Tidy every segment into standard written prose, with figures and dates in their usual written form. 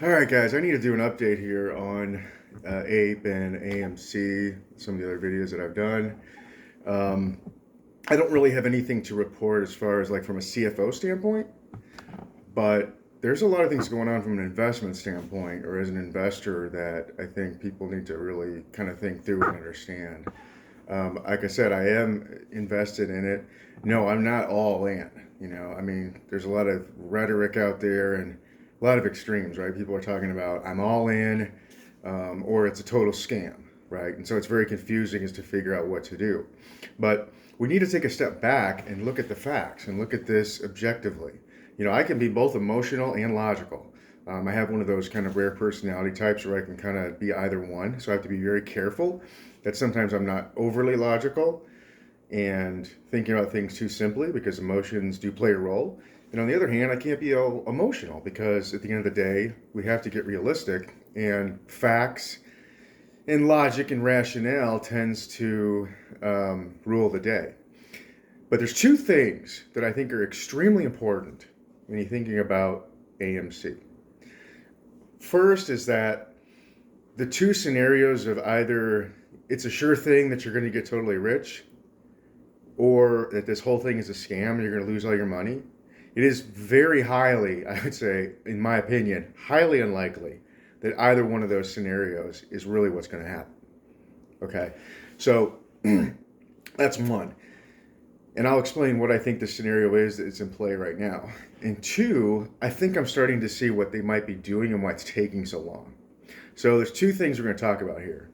All right, guys, I need to do an update here on APE and AMC, some of the other videos that I've done. Um, I don't really have anything to report as far as like from a CFO standpoint, but there's a lot of things going on from an investment standpoint or as an investor that I think people need to really kind of think through and understand. Like I said, I am invested in it. No, I'm not all in. I mean, there's a lot of rhetoric out there and a lot of extremes, right? People are talking about I'm all in, or it's a total scam, right? And so it's very confusing as to figure out what to do. But we need to take a step back and look at the facts and look at this objectively. I can be both emotional and logical. I have one of those kind of rare personality types where I can kind of be either one. So I have to be very careful that sometimes I'm not overly logical and thinking about things too simply because emotions do play a role. And on the other hand, I can't be all emotional because at the end of the day, we have to get realistic, and facts and logic and rationale tends to rule the day. But there's two things that I think are extremely important when you're thinking about AMC. First is that the two scenarios of either it's a sure thing that you're going to get totally rich or that this whole thing is a scam and you're going to lose all your money, it is very highly, I would say, in my opinion, highly unlikely that either one of those scenarios is really what's going to happen. Okay, so that's one. And I'll explain what I think the scenario is that's in play right now. And two, I think I'm starting to see what they might be doing and why it's taking so long. So there's two things we're going to talk about here.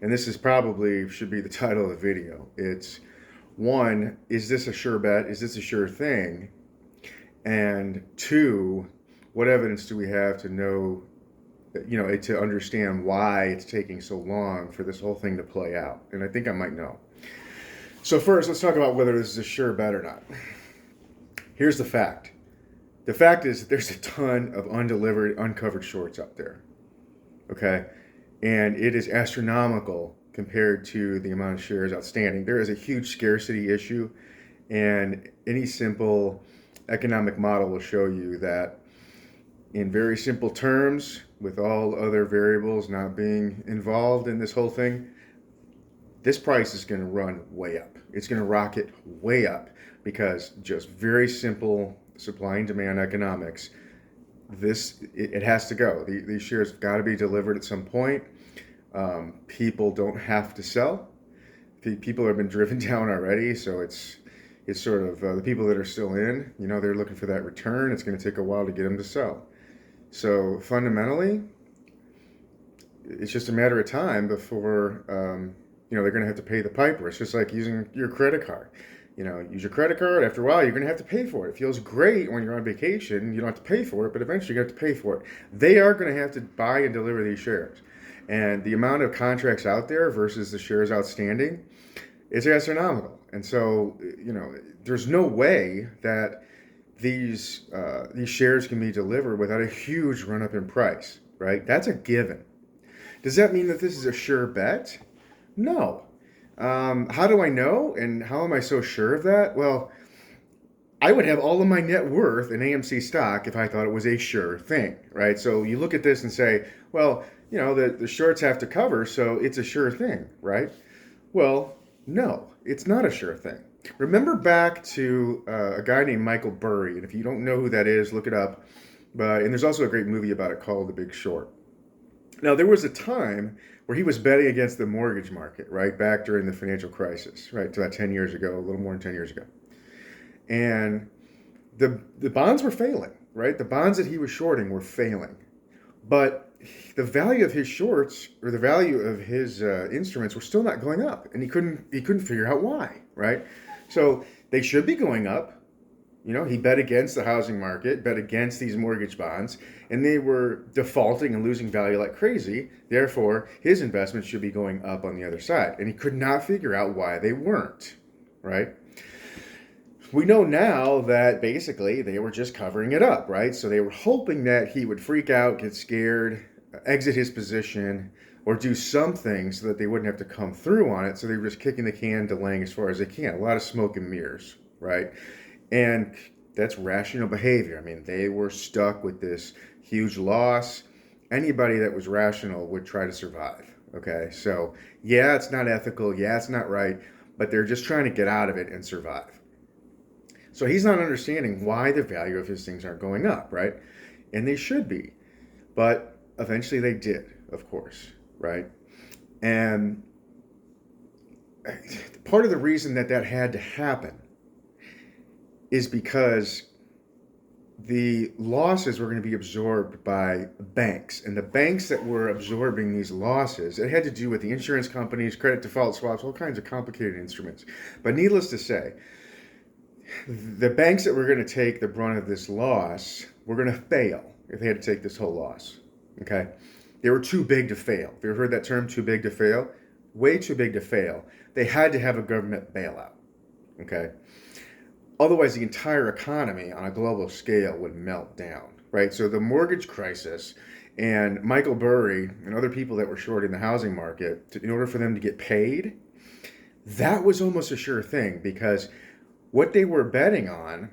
And this is probably should be the title of the video. It's one, is this a sure bet? Is this a sure thing? And two, what evidence do we have to know, to understand why it's taking so long for this whole thing to play out? And I think I might know. So first, let's talk about whether this is a sure bet or not. Here's the fact. The fact is that there's a ton of undelivered, uncovered shorts out there. Okay? And it is astronomical compared to the amount of shares outstanding. There is a huge scarcity issue, and any simple economic model will show you that in very simple terms, with all other variables not being involved in this whole thing, this price is going to run way up. It's going to rocket way up because just very simple supply and demand economics. It has to go. These shares have got to be delivered at some point. People don't have to sell. People have been driven down already, so it's sort of the people that are still in. They're looking for that return. It's going to take a while to get them to sell. So fundamentally, it's just a matter of time before they're going to have to pay the piper. It's just like using your credit card. Use your credit card. After a while, you're going to have to pay for it. It feels great when you're on vacation. You don't have to pay for it, but eventually you have to pay for it. They are going to have to buy and deliver these shares. And the amount of contracts out there versus the shares outstanding is astronomical. And so, there's no way that these shares can be delivered without a huge run-up in price, right? That's a given. Does that mean that this is a sure bet? No. How do I know, and how am I so sure of that? Well, I would have all of my net worth in AMC stock if I thought it was a sure thing, right? So you look at this and say, well, the shorts have to cover, so it's a sure thing, right? Well, no, it's not a sure thing. Remember back to a guy named Michael Burry, and if you don't know who that is, look it up. And there's also a great movie about it called The Big Short. Now, there was a time where he was betting against the mortgage market, right, back during the financial crisis, right, about 10 years ago, a little more than 10 years ago. And the bonds were failing, right? The bonds that he was shorting were failing. But the value of his shorts or the value of his instruments were still not going up, and he couldn't figure out why, right? So they should be going up. He bet against the housing market, bet against these mortgage bonds, and they were defaulting and losing value like crazy. Therefore, his investments should be going up on the other side, and he could not figure out why they weren't, right? We know now that basically they were just covering it up, right? So they were hoping that he would freak out, get scared, exit his position, or do something so that they wouldn't have to come through on it. So they were just kicking the can, delaying as far as they can. A lot of smoke and mirrors, right? And that's rational behavior. I mean, they were stuck with this huge loss. anybody that was rational would try to survive. Okay, so yeah, it's not ethical. Yeah, it's not right, but they're just trying to get out of it and survive. So he's not understanding why the value of his things aren't going up, right? And they should be. But eventually they did, of course, right? And part of the reason that that had to happen is because the losses were going to be absorbed by banks. And the banks that were absorbing these losses, it had to do with the insurance companies, credit default swaps, all kinds of complicated instruments. But needless to say, the banks that were going to take the brunt of this loss were going to fail if they had to take this whole loss. Okay? They were too big to fail. Have you ever heard that term, too big to fail? Way too big to fail. They had to have a government bailout. Okay? Otherwise, the entire economy on a global scale would melt down, right? So the mortgage crisis and Michael Burry and other people that were shorting the housing market, in order for them to get paid, that was almost a sure thing, because what they were betting on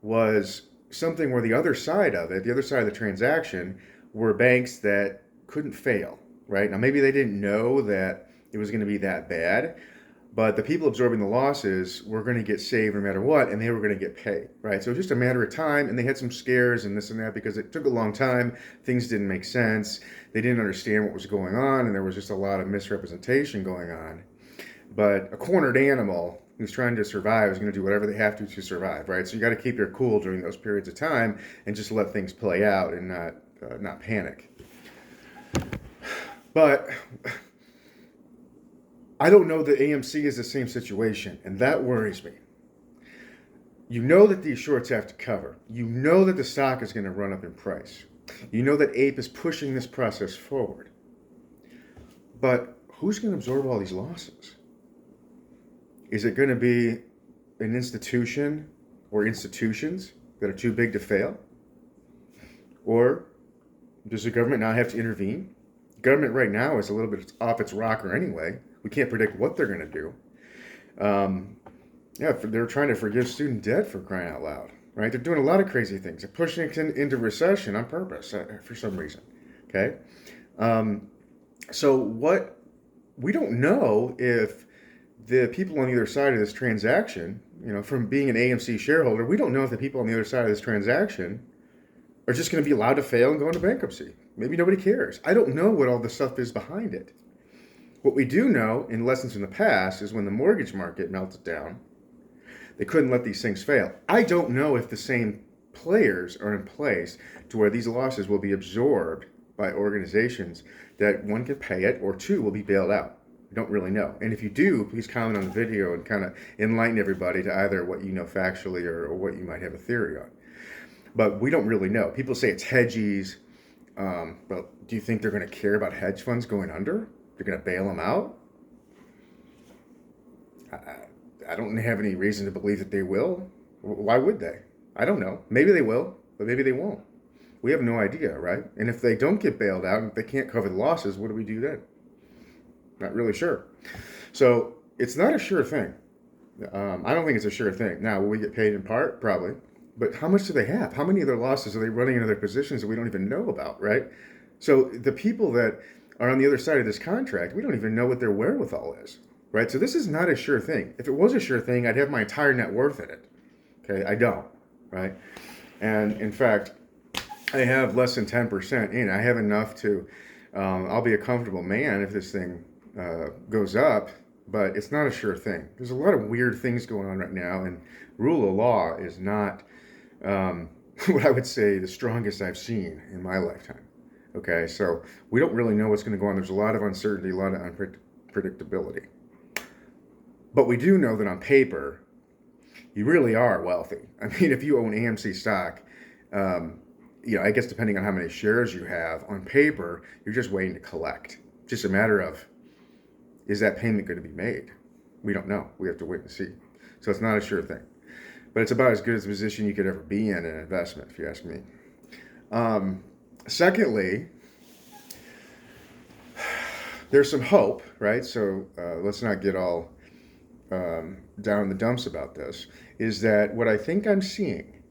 was something where the other side of it, the other side of the transaction, were banks that couldn't fail, right? Now, maybe they didn't know that it was going to be that bad, but the people absorbing the losses were going to get saved no matter what, and they were going to get paid, right? So it was just a matter of time, and they had some scares and this and that because it took a long time. Things didn't make sense. They didn't understand what was going on, and there was just a lot of misrepresentation going on. But a cornered animal who's trying to survive is going to do whatever they have to survive, right? So you got to keep your cool during those periods of time and just let things play out and not panic. But I don't know that AMC is the same situation, and that worries me. You know that these shorts have to cover. You know that the stock is going to run up in price. You know that APE is pushing this process forward. But who's going to absorb all these losses? Is it going to be an institution or institutions that are too big to fail? Or does the government not have to intervene? The government right now is a little bit off its rocker anyway. We can't predict what they're going to do. They're trying to forgive student debt, for crying out loud, right? They're doing a lot of crazy things. They're pushing it into recession on purpose for some reason, okay? So we don't know if the people on the other side of this transaction, from being an AMC shareholder, we don't know if the people on the other side of this transaction are just going to be allowed to fail and go into bankruptcy. Maybe nobody cares. I don't know what all the stuff is behind it. What we do know in lessons from the past is when the mortgage market melted down, they couldn't let these things fail. I don't know if the same players are in place to where these losses will be absorbed by organizations that, one, can pay it, or two, will be bailed out. I don't really know. And if you do, please comment on the video and kind of enlighten everybody to either what you know factually or what you might have a theory on. But we don't really know. People say it's hedgies. But do you think they're going to care about hedge funds going under? They're going to bail them out? I don't have any reason to believe that they will. Why would they? I don't know. Maybe they will, but maybe they won't. We have no idea, right? And if they don't get bailed out, and if they can't cover the losses, what do we do then? Not really sure. So it's not a sure thing. I don't think it's a sure thing. Now, will we get paid in part? Probably. But how much do they have? How many of their losses are they running into their positions that we don't even know about, right? So the people that are on the other side of this contract, we don't even know what their wherewithal is, right? So this is not a sure thing. If it was a sure thing, I'd have my entire net worth in it. Okay, I don't, right? And in fact, I have less than 10% in. I have enough to, I'll be a comfortable man if this thing goes up, but it's not a sure thing. There's a lot of weird things going on right now, and rule of law is not what I would say the strongest I've seen in my lifetime. Okay, so we don't really know what's going to go on. There's a lot of uncertainty, a lot of unpredictability. But we do know that on paper, you really are wealthy. I mean, if you own AMC stock, I guess depending on how many shares you have, on paper, you're just waiting to collect. Just a matter of, is that payment going to be made? We don't know. We have to wait and see. So it's not a sure thing. But it's about as good as a position you could ever be in an investment, if you ask me. Secondly, there's some hope, right? So let's not get all down in the dumps about this, is that what I think I'm seeing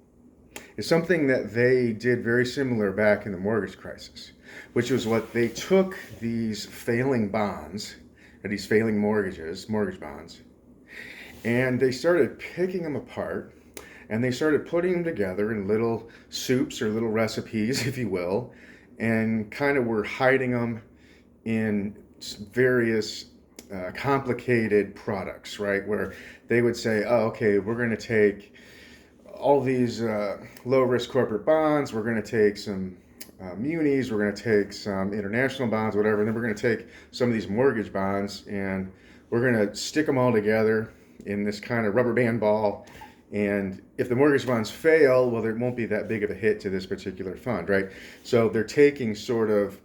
is something that they did very similar back in the mortgage crisis, which was what they took these failing bonds, or these failing mortgage bonds, and they started picking them apart, and they started putting them together in little soups or little recipes, if you will, and kind of were hiding them in various complicated products, right? Where they would say, oh, okay, we're going to take all these low-risk corporate bonds, we're going to take some munis, we're going to take some international bonds, whatever, and then we're going to take some of these mortgage bonds and we're going to stick them all together in this kind of rubber band ball. And if the mortgage bonds fail, well, there won't be that big of a hit to this particular fund, right? So they're taking sort of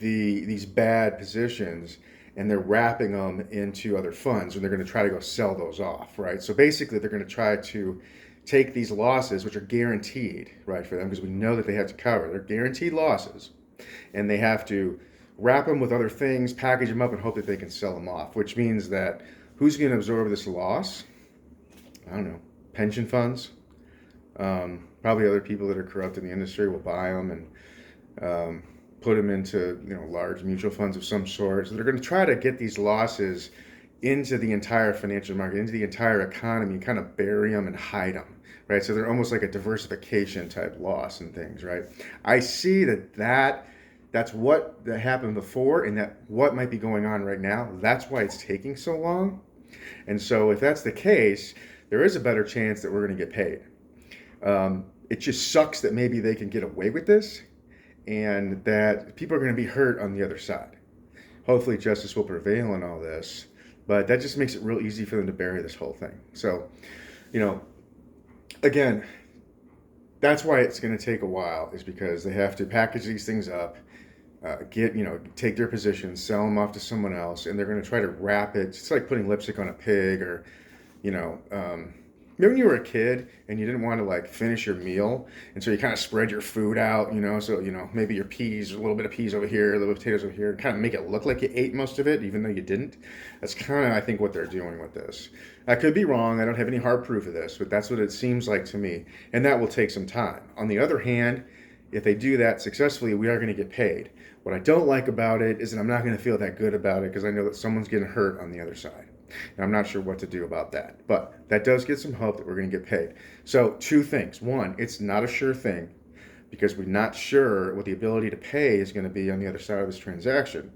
these bad positions and they're wrapping them into other funds, and they're going to try to go sell those off, right? So basically, they're going to try to take these losses, which are guaranteed, right, for them, because we know that they have to cover. They're guaranteed losses, and they have to wrap them with other things, package them up, and hope that they can sell them off, which means that who's going to absorb this loss? I don't know, pension funds, probably other people that are corrupt in the industry will buy them and put them into large mutual funds of some sort. So they're going to try to get these losses into the entire financial market, into the entire economy, and kind of bury them and hide them, right? So they're almost like a diversification type loss and things, right? I see that's what happened before, and that what might be going on right now. That's why it's taking so long. And so if that's the case, there is a better chance that we're going to get paid. It just sucks that maybe they can get away with this, and that people are going to be hurt on the other side. Hopefully justice will prevail in all this, but that just makes it real easy for them to bury this whole thing. So, again, that's why it's going to take a while, is because they have to package these things up, take their positions, sell them off to someone else, and they're going to try to wrap it. It's like putting lipstick on a pig, or, remember when you were a kid and you didn't want to finish your meal, and so you kind of spread your food out, so maybe your peas, a little bit of peas over here, a little bit of potatoes over here, and kind of make it look like you ate most of it, even though you didn't. That's kind of, I think, what they're doing with this. I could be wrong. I don't have any hard proof of this, but that's what it seems like to me, and that will take some time. On the other hand, if they do that successfully, we are going to get paid. What I don't like about it is that I'm not going to feel that good about it, because I know that someone's getting hurt on the other side. And I'm not sure what to do about that. But that does get some hope that we're going to get paid. So 2 things. 1, it's not a sure thing, because we're not sure what the ability to pay is going to be on the other side of this transaction.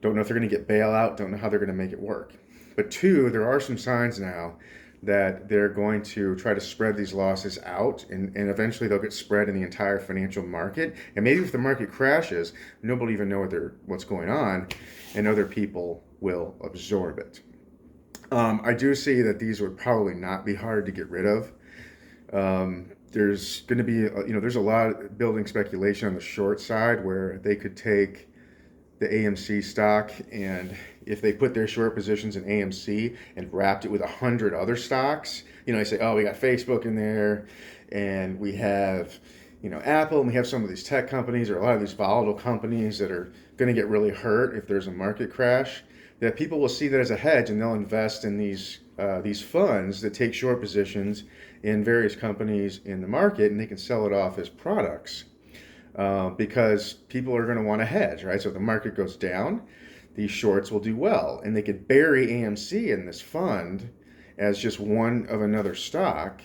Don't know if they're going to get bailout. Don't know how they're going to make it work. But 2, there are some signs now that they're going to try to spread these losses out, and eventually they'll get spread in the entire financial market. And maybe if the market crashes, nobody even know what's going on, and other people will absorb it. I do see that these would probably not be hard to get rid of. There's going to be, there's a lot of building speculation on the short side where they could take the AMC stock, and if they put their short positions in AMC and wrapped it with 100 other stocks, they say, oh, we got Facebook in there, and we have, Apple, and we have some of these tech companies, or a lot of these volatile companies that are going to get really hurt if there's a market crash, that people will see that as a hedge, and they'll invest in these funds that take short positions in various companies in the market, and they can sell it off as products. Because people are going to want to hedge, right? So if the market goes down, these shorts will do well, and they could bury AMC in this fund as just one of another stock,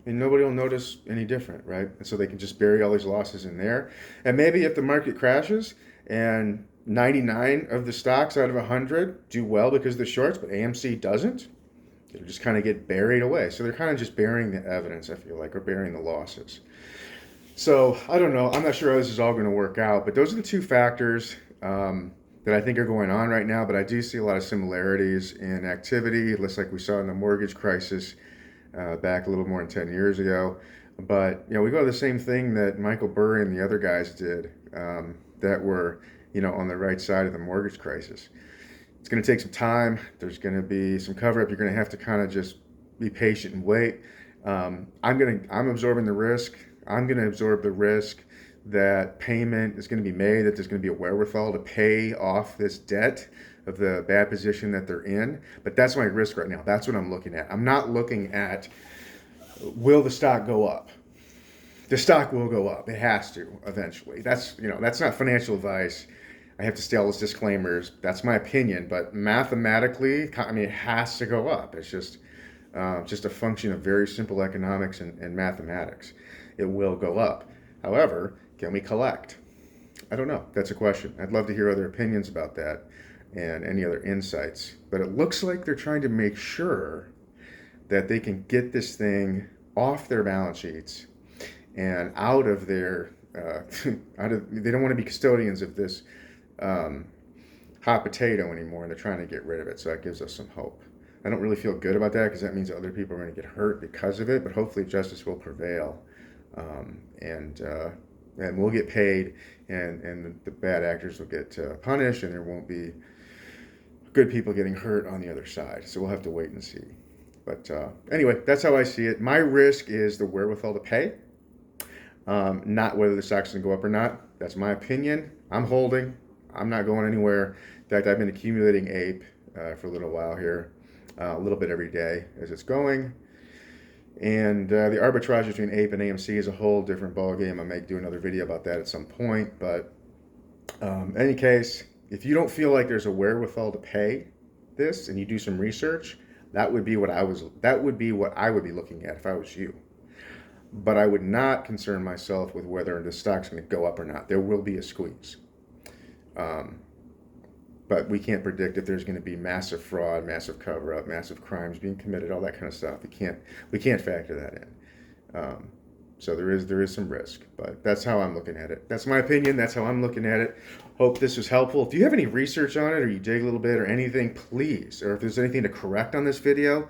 and nobody will notice any different, right? And so they can just bury all these losses in there. And maybe if the market crashes and 99 of the stocks out of 100 do well because of the shorts, but AMC doesn't, it'll just kind of get buried away. So they're kind of just burying the evidence, I feel like, or burying the losses. So I don't know. I'm not sure how this is all going to work out, but those are the 2 factors that I think are going on right now. But I do see a lot of similarities in activity. It looks like we saw in the mortgage crisis back a little more than 10 years ago. But we go to the same thing that Michael Burry and the other guys did that were on the right side of the mortgage crisis. It's going to take some time. There's going to be some cover up. You're going to have to kind of just be patient and wait. I'm absorbing the risk. I'm going to absorb the risk that payment is going to be made, that there's going to be a wherewithal to pay off this debt of the bad position that they're in. But that's my risk right now. That's what I'm looking at. I'm not looking at, will the stock go up? the stock will go up. It has to eventually. That's not financial advice. I have to say all those disclaimers. That's my opinion, but mathematically, I mean, it has to go up. It's just a function of very simple economics and mathematics. It will go up. However, can we collect? I don't know. That's a question. I'd love to hear other opinions about that and any other insights. But it looks like they're trying to make sure that they can get this thing off their balance sheets and out of their they don't want to be custodians of this hot potato anymore, and they're trying to get rid of it. So that gives us some hope. I don't really feel good about that because that means other people are going to get hurt because of it. But hopefully, justice will prevail, and we'll get paid, and the bad actors will get punished, and there won't be good people getting hurt on the other side. So we'll have to wait and see. But anyway, that's how I see it. My risk is the wherewithal to pay, not whether the stock's going to go up or not. That's my opinion. I'm holding. I'm not going anywhere. In fact, I've been accumulating APE for a little while here, a little bit every day as it's going. And the arbitrage between APE and AMC is a whole different ballgame. I may do another video about that at some point. But in any case, if you don't feel like there's a wherewithal to pay this and you do some research, that would be what I would be looking at if I was you. But I would not concern myself with whether the stock's going to go up or not. There will be a squeeze. But we can't predict if there's going to be massive fraud, massive cover-up, massive crimes being committed, all that kind of stuff. We can't factor that in. So there is some risk, but that's how I'm looking at it. That's my opinion. That's how I'm looking at it. Hope this was helpful. If you have any research on it, or you dig a little bit, or anything, please. Or if there's anything to correct on this video,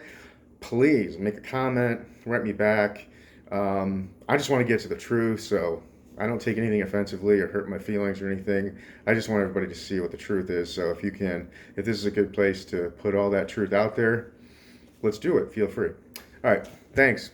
please make a comment, write me back. I just want to get to the truth, so I don't take anything offensively or hurt my feelings or anything. I just want everybody to see what the truth is. So if this is a good place to put all that truth out there, let's do it. Feel free. All right. Thanks.